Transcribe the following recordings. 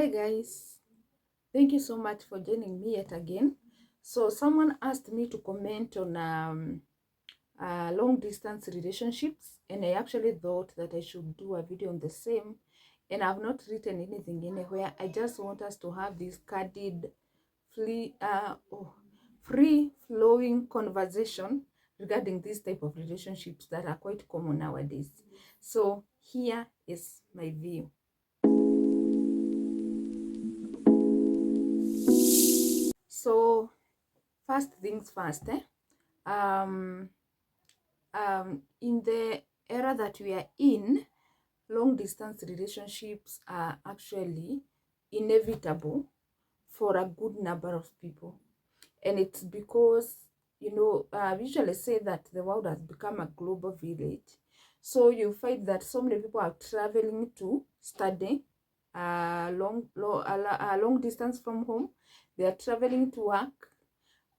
Hi guys, thank you so much for joining me yet again. So someone asked me to comment on long distance relationships, and I actually thought that I should do a video on the same, and I've not written anything anywhere. I just want us to have this candid, free flowing conversation regarding this type of relationships that are quite common nowadays. So here is my view. So first things first, in the era that we are in, long distance relationships are actually inevitable for a good number of people. And it's because, we usually say that the world has become a global village. So you find that so many people are traveling to study long distance from home. They are traveling to work,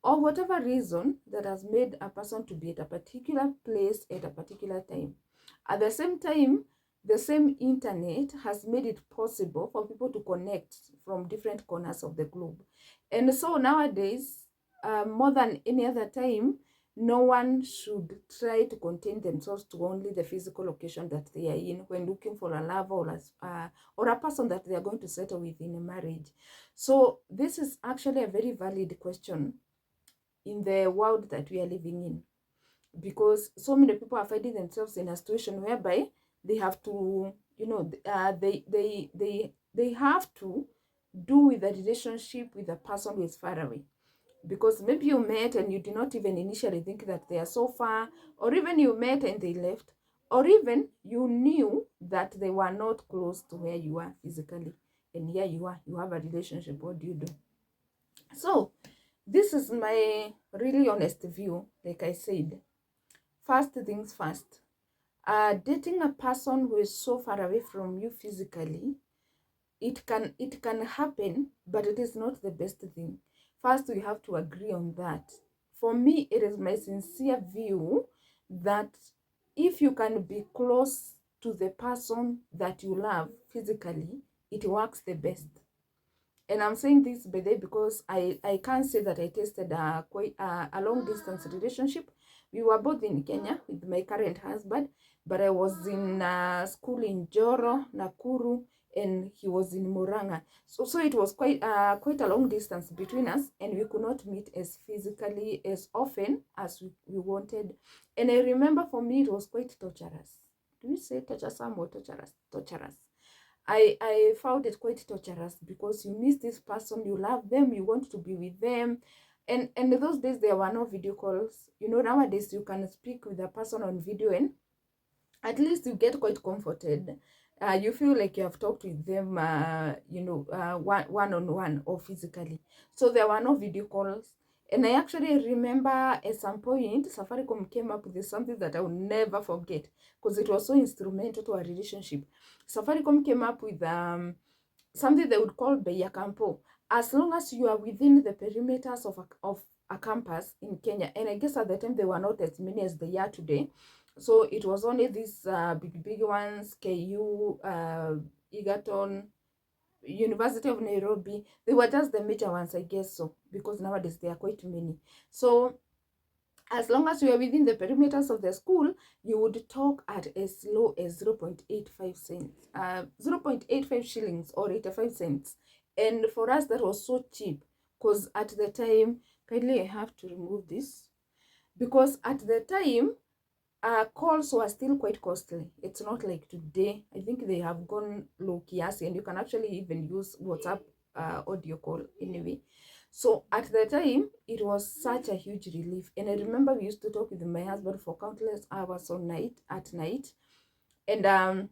or whatever reason that has made a person to be at a particular place at a particular time. At the same time, the same internet has made it possible for people to connect from different corners of the globe. And so nowadays, more than any other time, no one should try to contain themselves to only the physical location that they are in when looking for a lover or a person that they are going to settle with in a marriage. So this is actually a very valid question in the world that we are living in, because so many people are finding themselves in a situation whereby they have to, they have to do with a relationship with a person who is far away, because maybe you met and you did not even initially think that they are so far, or even you met and they left, or even you knew that they were not close to where you are physically, and here you are, you have a relationship. What do you do? So this is my really honest view. Like I said, first things first, dating a person who is so far away from you physically, it can happen, but it is not the best thing. First, we have to agree on that. For me, it is my sincere view that if you can be close to the person that you love physically, it works the best. And I'm saying this by the way because I can't say that I tasted a long distance relationship. We were both in Kenya with my current husband, but I was in school in Joro, Nakuru, and he was in Muranga. So it was quite a long distance between us, and we could not meet as physically as often as we wanted. And I remember for me it was quite torturous. Do we say torturesome or torturous? Torturous. I found it quite torturous because you miss this person, you love them, you want to be with them. And in those days, there were no video calls. Nowadays, you can speak with a person on video and at least you get quite comforted. You feel like you have talked with them, one-on-one or physically. So there were no video calls. And I actually remember at some point, Safaricom came up with something that I will never forget because it was so instrumental to our relationship. Safaricom came up with something they would call Beya Campo. As long as you are within the perimeters of a campus in Kenya, and I guess at the time they were not as many as they are today. So it was only these big ones, KU, Egerton, University of Nairobi. They were just the major ones, I guess so, because nowadays there are quite many. So as long as you are within the perimeters of the school, you would talk at as low as 0.85 cents, 0.85 shillings or 85 cents. And for us, that was so cheap because at the time, kindly I have to remove this, because at the time, calls were still quite costly. It's not like today. I think they have gone low key, and you can actually even use WhatsApp audio call anyway. So at the time, it was such a huge relief. And I remember we used to talk with my husband for countless hours at night. And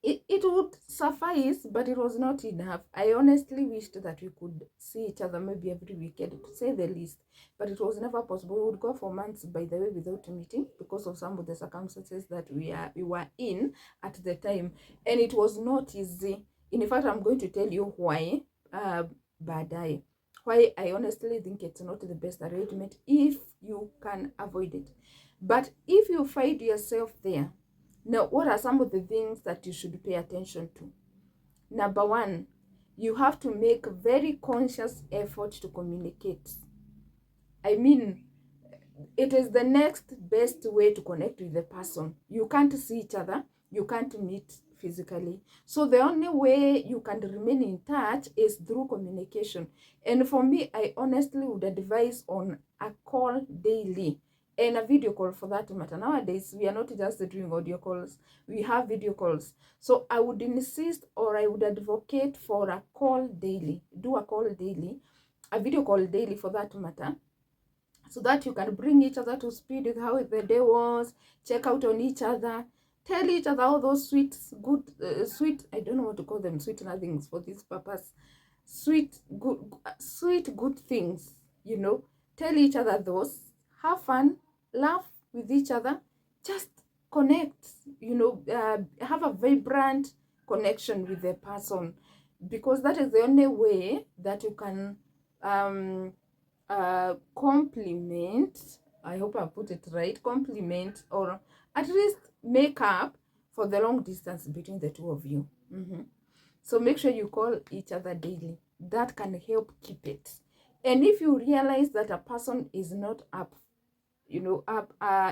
it would suffice, but it was not enough. I honestly wished that we could see each other maybe every weekend, to say the least, but it was never possible. We would go for months, by the way, without meeting because of some of the circumstances that we were in at the time, and it was not easy. In fact, I'm going to tell you why, why I honestly think it's not the best arrangement if you can avoid it. But if you find yourself there, now, what are some of the things that you should pay attention to? Number one, you have to make very conscious effort to communicate. I mean, it is the next best way to connect with the person. You can't see each other, you can't meet physically. So the only way you can remain in touch is through communication. And for me, I honestly would advise on a call daily and a video call for that matter. Nowadays, we are not just doing audio calls, we have video calls. So I would insist, or I would advocate for a call daily. Do a call daily, a video call daily for that matter, so that you can bring each other to speed with how the day was, check out on each other, tell each other all those sweet, good, sweet, I don't know what to call them, sweet nothings for this purpose, sweet, good things, you know. Tell each other those, have fun, laugh with each other, just connect, you know, have a vibrant connection with the person, because that is the only way that you can compliment, I hope I put it right, compliment, or at least make up for the long distance between the two of you. So make sure you call each other daily. That can help keep it. And if you realize that a person is not up, you know,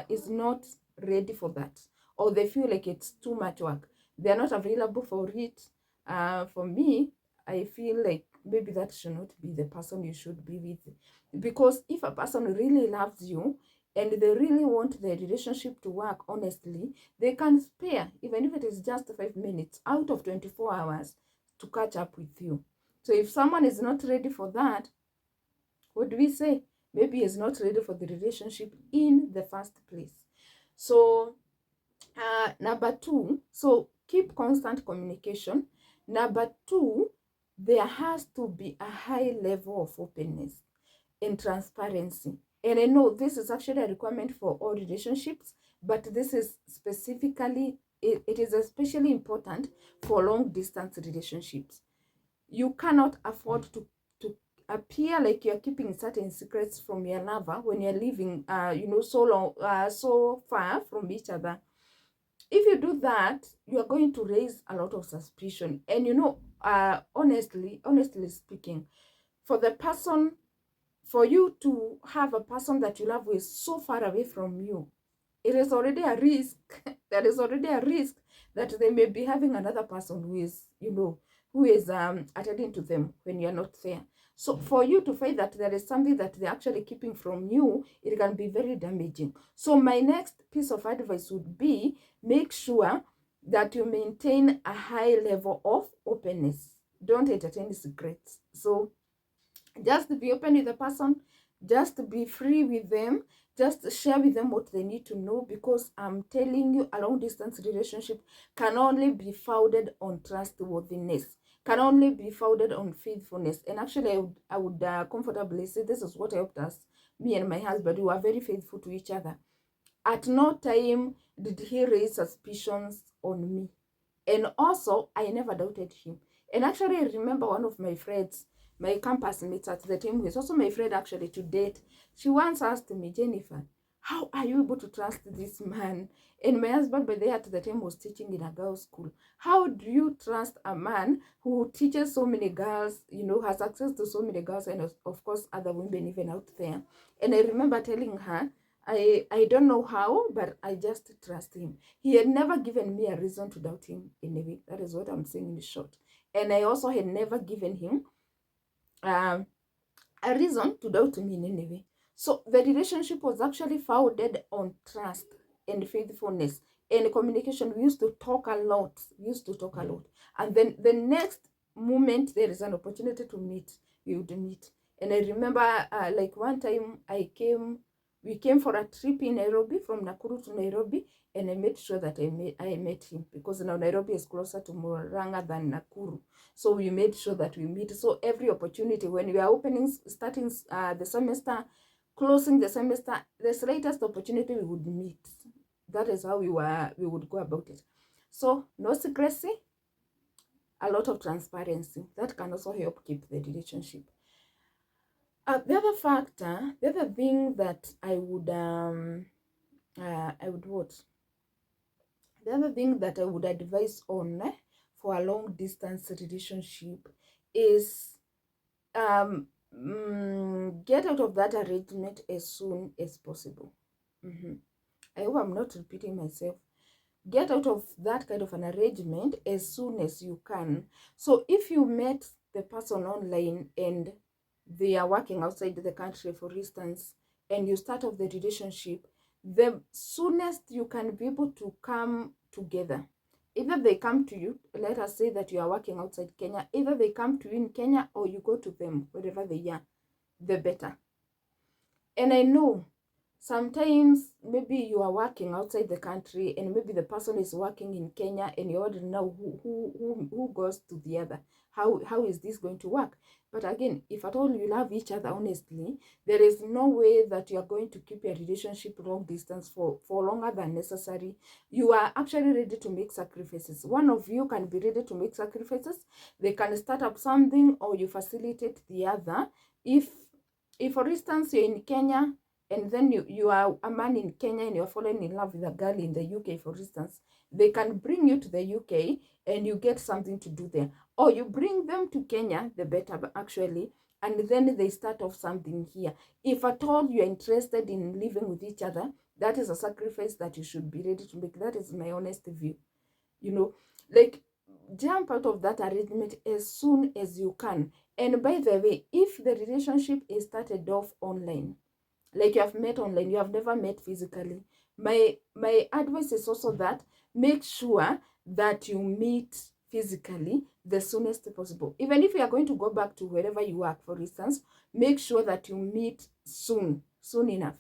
is not ready for that, or they feel like it's too much work, they're not available for it, for me, I feel like maybe that should not be the person you should be with. Because if a person really loves you and they really want the relationship to work honestly, they can spare, even if it is just 5 minutes out of 24 hours, to catch up with you. So if someone is not ready for that, what do we say? Maybe he's not ready for the relationship in the first place. So number two, so keep constant communication. Number two, there has to be a high level of openness and transparency. And I know this is actually a requirement for all relationships, but this is specifically, it is especially important for long distance relationships. You cannot afford to appear like you're keeping certain secrets from your lover when you're living, you know, so long, so far from each other. If you do that, you are going to raise a lot of suspicion. And you know, honestly speaking, for the person, for you to have a person that you love who is so far away from you, it is already a risk. There is already a risk that they may be having another person who is, you know, who is attending to them when you're not there. So for you to find that there is something that they're actually keeping from you, it can be very damaging. So my next piece of advice would be, make sure that you maintain a high level of openness. Don't entertain secrets. So just be open with the person, just be free with them, just share with them what they need to know, because I'm telling you, a long distance relationship can only be founded on trustworthiness, can only be founded on faithfulness. And actually I would comfortably say this is what helped us, me and my husband. We were very faithful to each other. At no time did he raise suspicions on me. And also, I never doubted him. And actually, I remember one of my friends, my campus mates at the time, who is also my friend actually to date, she once asked me, Jennifer, how are you able to trust this man? And my husband, by the at the time, was teaching in a girls' school. How do you trust a man who teaches so many girls, you know, has access to so many girls, and of course, other women even out there? And I remember telling her, I don't know how, but I just trust him. He had never given me a reason to doubt him in a way. That is what I'm saying in short. And I also had never given him um, a reason to doubt me in any way. So the relationship was actually founded on trust and faithfulness and communication. We used to talk a lot. We used to talk a lot. And then the next moment there is an opportunity to meet, we would meet. And I remember like one time we came for a trip in Nairobi, from Nakuru to Nairobi, and I made sure that I met him, because now Nairobi is closer to Murang'a than Nakuru. So we made sure that we meet. So every opportunity, when we are opening, starting the semester, closing the semester, the slightest opportunity we would meet. That is how we would go about it. So no secrecy, a lot of transparency. That can also help keep the relationship. The other factor, the other thing that I would what? The other thing that I would advise on for a long distance relationship is get out of that arrangement as soon as possible. I hope I'm not repeating myself. Get out of that kind of an arrangement as soon as you can. So if you met the person online and they are working outside the country, for instance, and you start off the relationship, the soonest you can be able to come together, either they come to you, let us say that you are working outside Kenya, either they come to you in Kenya or you go to them wherever they are, the better. And I know sometimes maybe you are working outside the country and maybe the person is working in Kenya and you already know who goes to the other. How is this going to work? But again, if at all you love each other honestly, there is no way that you are going to keep your relationship long distance for longer than necessary. You are actually ready to make sacrifices. One of you can be ready to make sacrifices. They can start up something or you facilitate the other. If for instance you're in Kenya and then you are a man in Kenya and you're falling in love with a girl in the UK, for instance, they can bring you to the UK and you get something to do there. Or you bring them to Kenya, the better actually, and then they start off something here. If at all you're interested in living with each other, that is a sacrifice that you should be ready to make. That is my honest view. Like, jump out of that arrangement as soon as you can. And by the way, if the relationship is started off online, like you have met online, you have never met physically, my advice is also that make sure that you meet physically the soonest possible. Even if you are going to go back to wherever you work, for instance, make sure that you meet soon enough.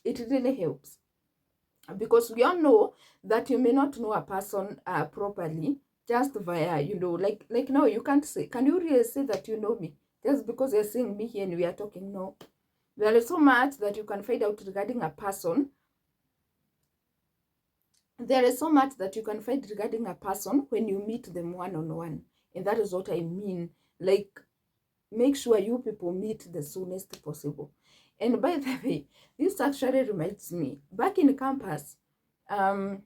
It really helps, because we all know that you may not know a person properly just via, like now you can't say, can you really say that you know me just because you're seeing me here and we are talking? No, there is so much that you can find out regarding a person. There is so much that you can find regarding a person when you meet them one-on-one. And that is what I mean. Like, make sure you people meet the soonest possible. And by the way, this actually reminds me, back in campus, um,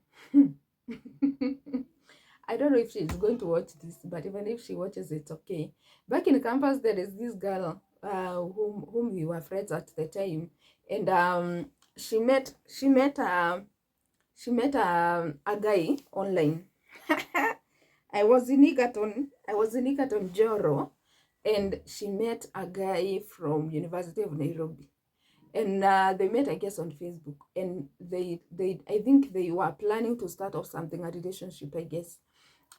I don't know if she's going to watch this, but even if she watches, it's okay. Back in campus, there is this girl whom we were friends at the time, and she met a guy online. I was in Egerton Joro, and she met a guy from University of Nairobi. And they met, I guess, on Facebook. And I think they were planning to start off something, a relationship, I guess.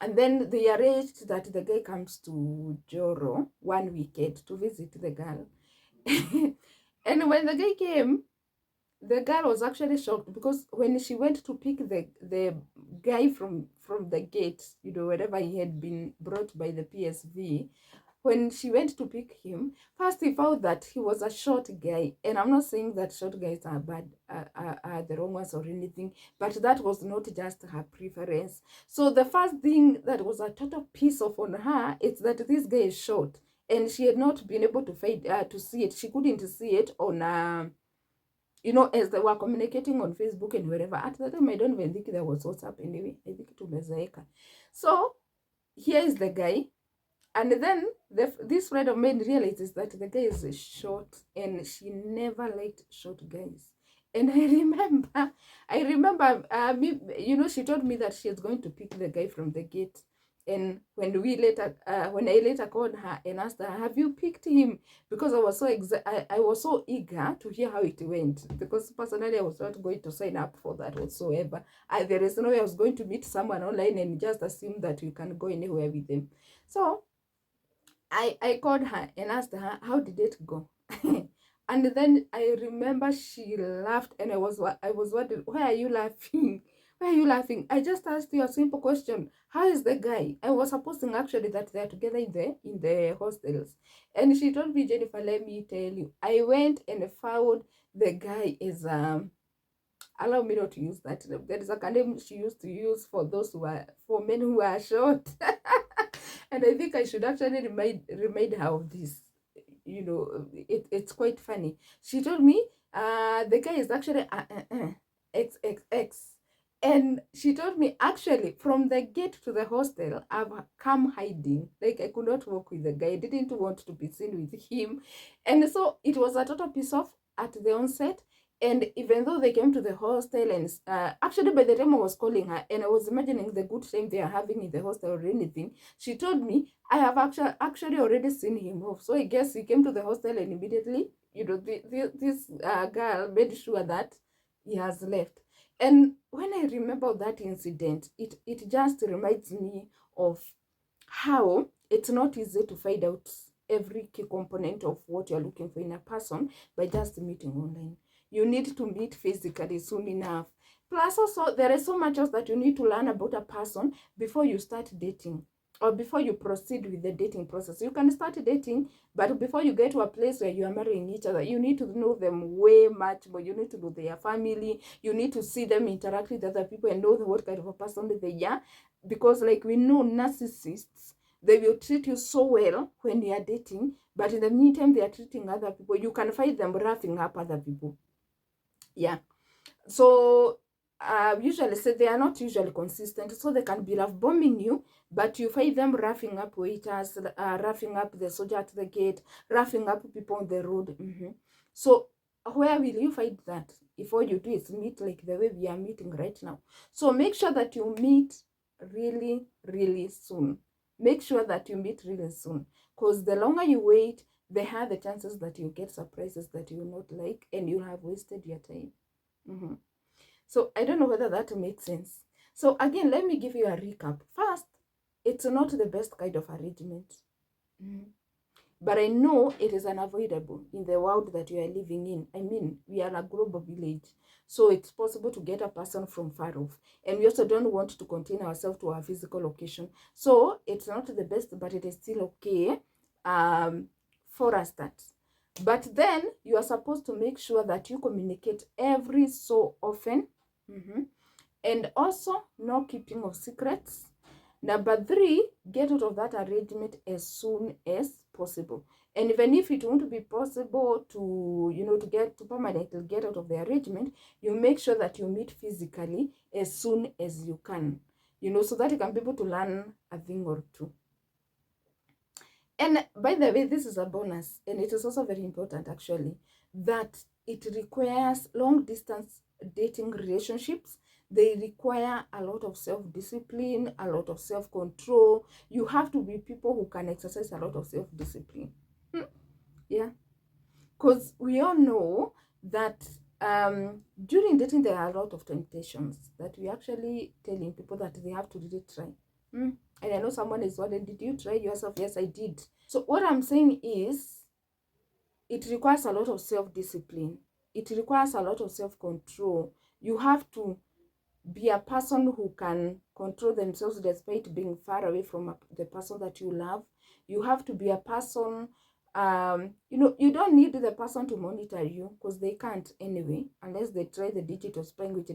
And then they arranged that the guy comes to Joro one weekend to visit the girl. And when the guy came, the girl was actually shocked, because when she went to pick the guy from the gate, wherever he had been brought by the PSV, when she went to pick him, first he found that he was a short guy. And I'm not saying that short guys are bad, are the wrong ones or anything, but that was not just her preference. So the first thing that was a total piece off on her is that this guy is short, and she had not been able to see it. She couldn't see it on as they were communicating on Facebook and wherever. At that time, I don't even think there was WhatsApp anyway. I think it was Mezaeka. So here is the guy. And then this friend of mine realizes that the guy is short, and she never liked short guys. And I remember, she told me that she is going to pick the guy from the gate. And when I later called her and asked her, "Have you picked him?" Because I was so eager to hear how it went. Because personally, I was not going to sign up for that whatsoever. There is no way I was going to meet someone online and just assume that you can go anywhere with them. So I called her and asked her, how did it go? And then I remember she laughed, and I was wondering, why are you laughing? Why are you laughing? I just asked you a simple question. How is the guy? I was supposing actually that they're together in the hostels. And she told me, "Jennifer, let me tell you, I went and found the guy is allow me not to use that. There is a name she used to use for for men who are short." And I think I should actually remind her of this. It's quite funny. She told me, the guy is actually XXX. And she told me, actually, from the gate to the hostel, I've come hiding. Like, I could not walk with the guy. I didn't want to be seen with him. And so it was a total piece off at the onset. And even though they came to the hostel, and actually, by the time I was calling her and I was imagining the good time they are having in the hostel or anything, she told me, I have actually already seen him off. So I guess he came to the hostel and immediately, this girl made sure that he has left. And when I remember that incident, it just reminds me of how it's not easy to find out every key component of what you're looking for in a person by just meeting online. You need to meet physically soon enough. Plus, also, there is so much else that you need to learn about a person before you start dating or before you proceed with the dating process. You can start dating, but before you get to a place where you are marrying each other, you need to know them way much more. You need to know their family. You need to see them interact with other people and know what kind of a person they are. Because, like, we know narcissists, they will treat you so well when you are dating, but in the meantime, they are treating other people. You can find them roughing up other people. Yeah. So usually, so they are not usually consistent, so they can be love bombing you, but you find them roughing up waiters, roughing up the soldier at the gate, roughing up people on the road. So where will you find that? If all you do is meet like the way we are meeting right now. So make sure that you meet really, really soon. Make sure that you meet really soon, because the longer you wait, the higher the chances that you get surprises that you will not like, and you'll have wasted your time. So I don't know whether that makes sense. So again, let me give you a recap. First, it's not the best kind of arrangement. But I know it is unavoidable in the world that you are living in. I mean, we are a global village. So it's possible to get a person from far off. And we also don't want to contain ourselves to our physical location. So it's not the best, but it is still okay for a start. But then you are supposed to make sure that you communicate every so often. And also, no keeping of secrets. Number 3, get out of that arrangement as soon as possible. And even if it won't be possible to get to permanently get out of the arrangement, you make sure that you meet physically as soon as you can, so that you can be able to learn a thing or two. And by the way, this is a bonus, and it is also very important actually, that it requires long distance dating relationships. They require a lot of self-discipline, a lot of self-control. You have to be people who can exercise a lot of self-discipline. Yeah, because we all know that during dating there are a lot of temptations that we actually telling people that they have to really try. And I know someone is wondering, did you try yourself? Yes, I did. So what I'm saying is, it requires a lot of self-discipline. It requires a lot of self-control. You have to be a person who can control themselves despite being far away from the person that you love. You have to be a person, you don't need the person to monitor you, because they can't anyway, unless they try the digital spying, which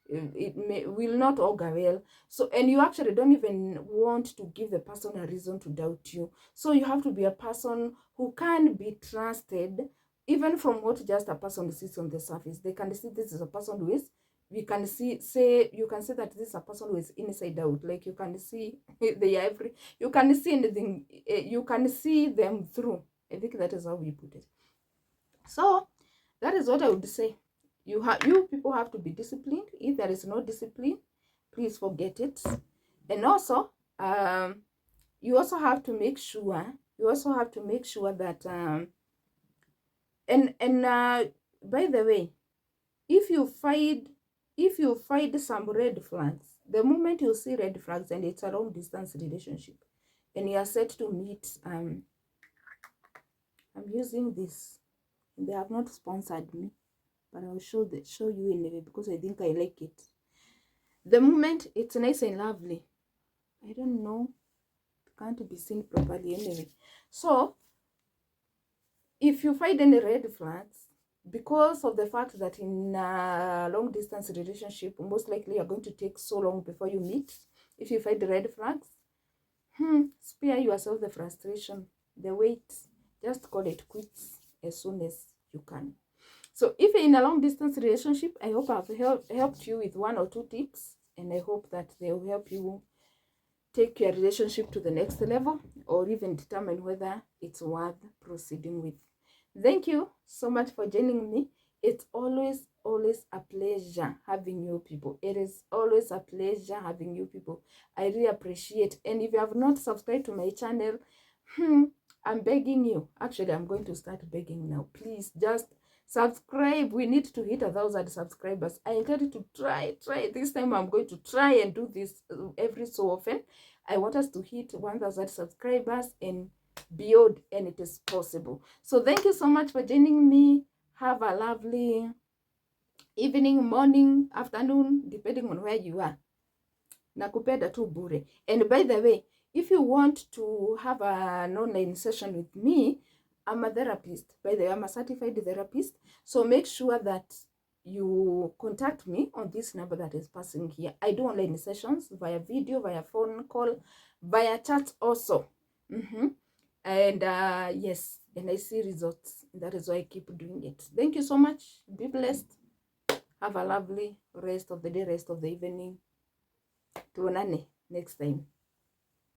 will not augur well. So, and you actually don't even want to give the person a reason to doubt you. So you have to be a person who can be trusted, even from what just a person sees on the surface. They can see this is a person who is, you can say that this is a person who is inside out. Like, you can see you can see anything, you can see them through. I think that is how we put it. So that is what I would say. You people have to be disciplined. If there is no discipline, please forget it. And also, you also have to make sure that by the way, if you find some red flags, the moment you see red flags and it's a long distance relationship and you are set to meet, I'm using this, they have not sponsored me, but I'll show you anyway because I think I like it. The moment it's nice and lovely, I don't know, it can't be seen properly anyway. So if you find any red flags, because of the fact that in a long distance relationship, most likely you're going to take so long before you meet. If you find the red flags, spare yourself the frustration, the wait. Just call it quits as soon as you can. So if you're in a long distance relationship, I hope I've helped you with 1 or 2 tips, and I hope that they will help you take your relationship to the next level, or even determine whether it's worth proceeding with. Thank you so much for joining me. It's always a pleasure having you people. It is always a pleasure having you people. I really appreciate. And if you have not subscribed to my channel, I'm begging you. Actually, I'm going to start begging now. Please just subscribe. We need to hit 1,000 subscribers. I encourage you to try. This time I'm going to try and do this every so often. I want us to hit 1,000 subscribers and beyond, and it is possible. So thank you so much for joining me. Have a lovely evening, morning, afternoon, depending on where you are. Nakupenda tu bure. And by the way, if you want to have an online session with me, I'm a therapist. By the way, I'm a certified therapist. So make sure that you contact me on this number that is passing here. I do online sessions via video, via phone call, via chat also. And yes, and I see results. That is why I keep doing it. Thank you so much. Be blessed. Have a lovely rest of the day, rest of the evening. Tuonane next time.